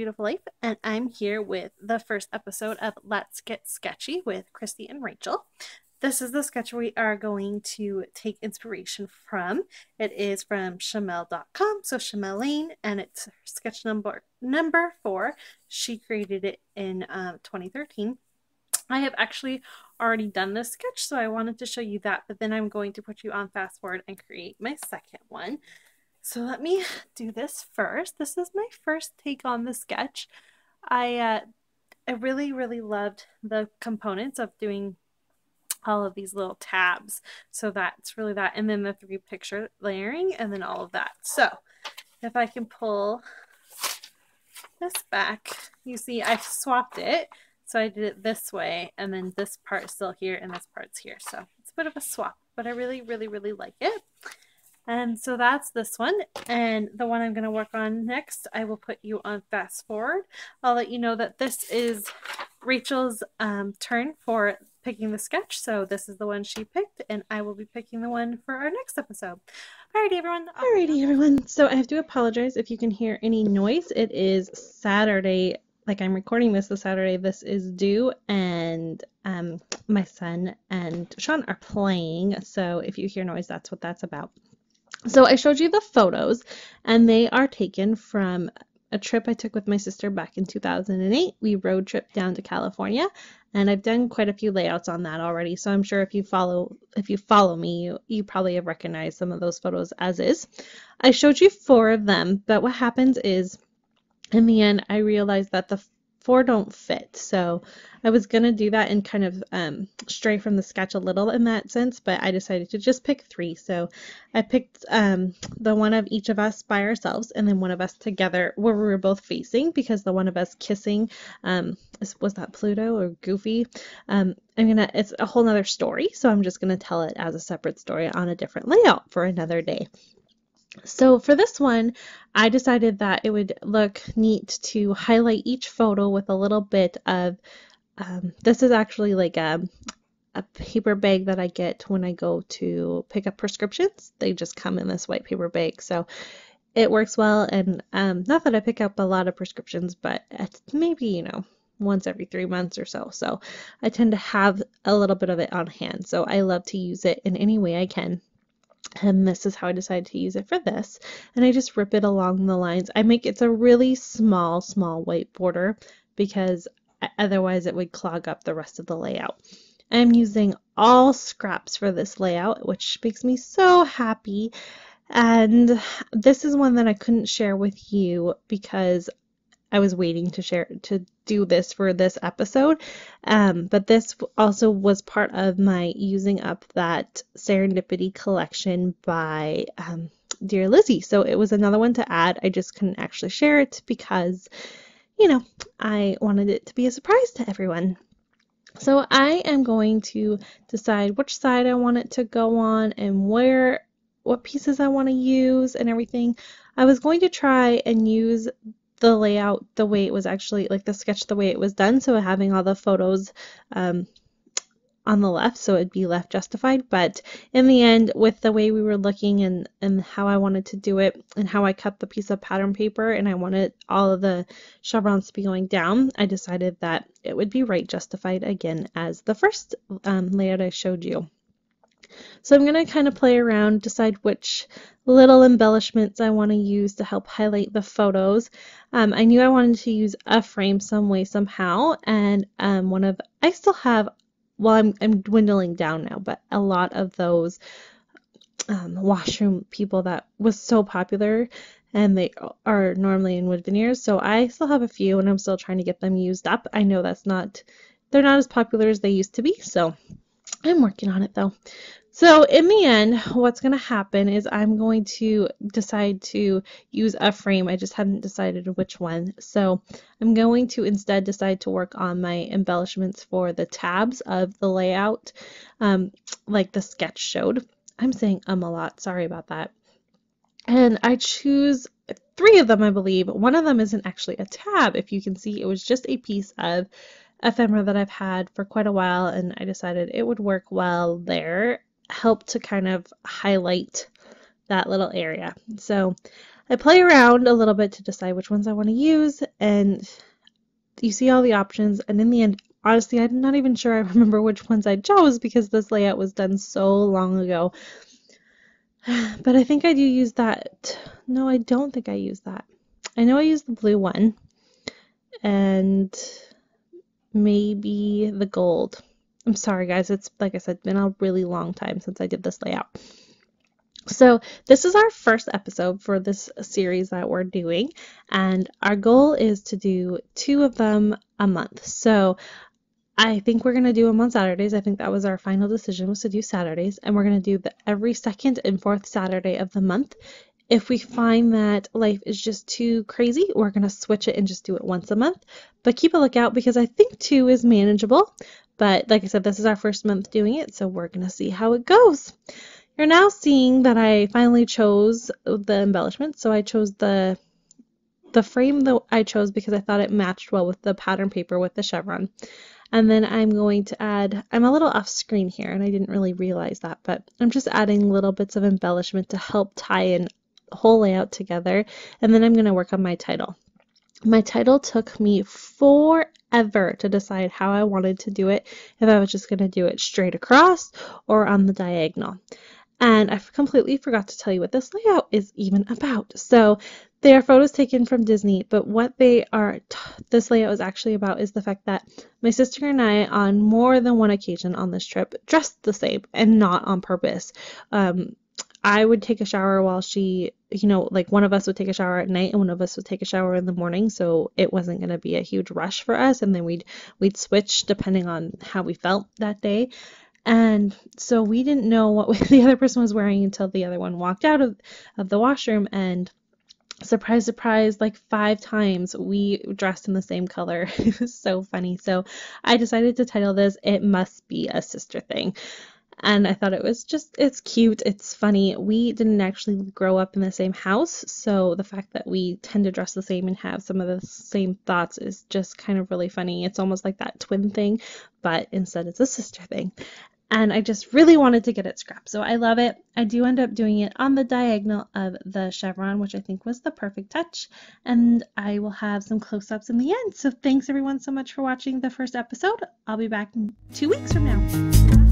Beautiful Life, and I'm here with the first episode of Let's Get Sketchy with Christy and Rachel. This is the sketch we are going to take inspiration from. It is from Shamel.com, so Shamel Lane, and it's sketch number 4. She created it in 2013. I have actually already done this sketch, so I wanted to show you that, but then I'm going to put you on fast forward and create my second one. So let me do this first. This is my first take on the sketch. I really loved the components of doing all of these little tabs. So that's really that. And then the 3 picture layering and then all of that. So if I can pull this back, you see I swapped it. So I did it this way, and then this part is still here and this part's here. So it's a bit of a swap, but I really like it. And so that's this one, and the one I'm going to work on next, I will put you on fast forward. I'll let you know that this is Rachel's turn for picking the sketch, so this is the one she picked, and I will be picking the one for our next episode. Alrighty everyone, so I have to apologize if you can hear any noise. It is Saturday, like I'm recording this the Saturday this is due, and my son and Sean are playing, so if you hear noise, that's what that's about. So I showed you the photos, and they are taken from a trip I took with my sister back in 2008. We road tripped down to California, and I've done quite a few layouts on that already. So I'm sure if you follow me, you probably have recognized some of those photos as is. I showed you 4 of them, but what happens is in the end I realized that the 4 don't fit. So I was gonna do that and kind of stray from the sketch a little in that sense, but I decided to just pick 3. So I picked the one of each of us by ourselves, and then one of us together where we were both facing, because the one of us kissing was that Pluto or Goofy. It's a whole nother story, so I'm just gonna tell it as a separate story on a different layout for another day. So for this one, I decided that it would look neat to highlight each photo with a little bit of, this is actually like a paper bag that I get when I go to pick up prescriptions. They just come in this white paper bag, so it works well. And not that I pick up a lot of prescriptions, but it's maybe, once every 3 months or so. So I tend to have a little bit of it on hand. So I love to use it in any way I can. And this is how I decided to use it for this. And I just rip it along the lines. It's a really small white border, because otherwise it would clog up the rest of the layout. I'm using all scraps for this layout, which makes me so happy. And this is one that I couldn't share with you because I was waiting to do this for this episode, but this also was part of my using up that serendipity collection by Dear Lizzie. So it was another one to add. I just couldn't actually share it because, I wanted it to be a surprise to everyone. So I am going to decide which side I want it to go on and what pieces I want to use and everything. I was going to try and use the layout the way it was actually, like the sketch the way it was done, so having all the photos on the left, so it'd be left justified. But in the end, with the way we were looking and how I wanted to do it and how I cut the piece of pattern paper, and I wanted all of the chevrons to be going down, I decided that it would be right justified again as the first layout I showed you. So I'm going to kind of play around, decide which little embellishments I want to use to help highlight the photos. I knew I wanted to use a frame some way, somehow, and I still have, well, I'm dwindling down now, but a lot of those washroom people that was so popular, and they are normally in wood veneers, so I still have a few, and I'm still trying to get them used up. I know they're not as popular as they used to be, so I'm working on it though. So in the end, what's going to happen is I'm going to decide to use a frame. I just hadn't decided which one. So I'm going to instead decide to work on my embellishments for the tabs of the layout, like the sketch showed. I'm saying a lot. Sorry about that. And I choose 3 of them, I believe. One of them isn't actually a tab. If you can see, it was just a piece of ephemera that I've had for quite a while, and I decided it would work well there, help to kind of highlight that little area. So I play around a little bit to decide which ones I want to use, and you see all the options, and in the end, honestly, I'm not even sure I remember which ones I chose because this layout was done so long ago. But I think I do use that. No, I don't think I use that. I know I used the blue one and maybe the gold. I'm sorry guys, it's like I said, been a really long time since I did this layout. So this is our first episode for this series that we're doing, and our goal is to do 2 of them a month. So I think we're going to do them on Saturdays. I think that was our final decision, was to do Saturdays, and we're going to do every second and fourth Saturday of the month. If we find that life is just too crazy, we're going to switch it and just do it once a month. But keep a lookout because I think 2 is manageable. But like I said, this is our first month doing it, so we're going to see how it goes. You're now seeing that I finally chose the embellishment. So I chose the frame that I chose because I thought it matched well with the pattern paper with the chevron. And then I'm going to add, I'm a little off screen here and I didn't really realize that, but I'm just adding little bits of embellishment to help tie in the whole layout together. And then I'm going to work on my title. My title took me forever to decide how I wanted to do it, if I was just going to do it straight across or on the diagonal. And I completely forgot to tell you what this layout is even about. So they are photos taken from Disney, but what this layout is actually about is the fact that my sister and I, on more than one occasion on this trip, dressed the same and not on purpose. I would take a shower while she, like one of us would take a shower at night and one of us would take a shower in the morning, so it wasn't going to be a huge rush for us, and then we'd switch depending on how we felt that day. And so we didn't know what the other person was wearing until the other one walked out of the washroom, and surprise, surprise, like 5 times we dressed in the same color. It was so funny. So I decided to title this "It Must Be a Sister Thing." And I thought it's cute, it's funny. We didn't actually grow up in the same house, so the fact that we tend to dress the same and have some of the same thoughts is just kind of really funny. It's almost like that twin thing, but instead it's a sister thing. And I just really wanted to get it scrapped, so I love it. I do end up doing it on the diagonal of the chevron, which I think was the perfect touch, and I will have some close-ups in the end. So thanks everyone so much for watching the first episode. I'll be back in 2 weeks from now.